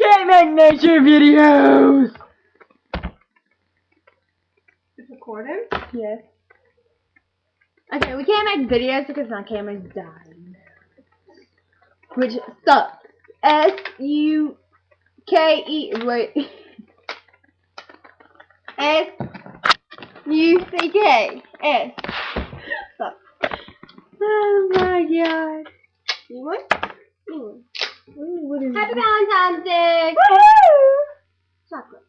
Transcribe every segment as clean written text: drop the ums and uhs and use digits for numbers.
can't make nature videos! It's recording? Yes. Okay, we can't make videos because my camera's dying. Which sucks. S-U-K-E. Wait. S-U-C-K. S. Sucks. Oh my god. You want? Ooh, what is Happy this? Valentine's Day! Woohoo! Chocolate.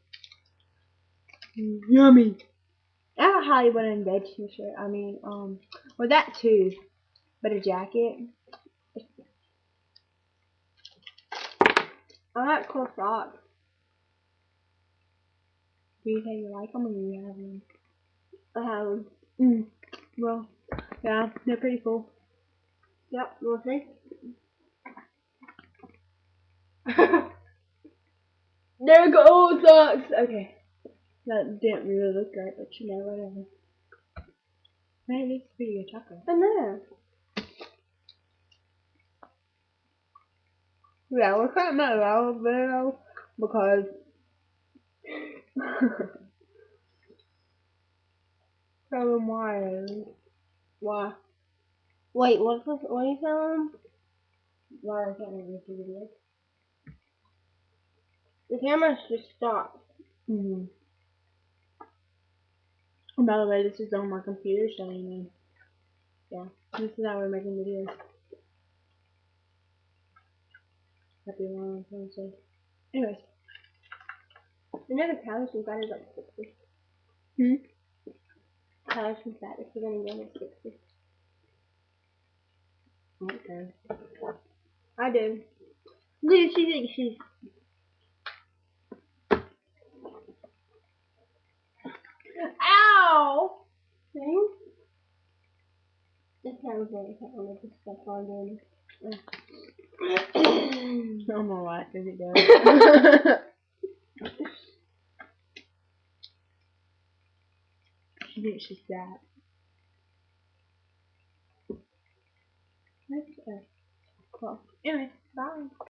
Yummy. I have a Hollywood and Veg t-shirt. I mean, well that too. But a jacket. I like cool socks. Do you think you like them or do you have them? I have them. Well, yeah, they're pretty cool. Yep, you want to see? There go socks! Okay. That didn't really look right, but you know, whatever. Man, it looks pretty good chocolate. Banana. Yeah, we're cutting that out video because tell them why. Why? Wait, what are you telling? Why I can't make this video. The camera's just stopped. And by the way, this is on my computer, so you know. Yeah, this is how we're making videos. Happy Valentine's Day. Anyways. Another Patterson fat is like 60. Patterson fat is gonna go to 60. Okay. I do. Dude, she thinks she's. Ow! See? This sounds very funny. This stuff on doing. I don't know why, because it does. She thinks she's that. That's cool. Anyway, bye.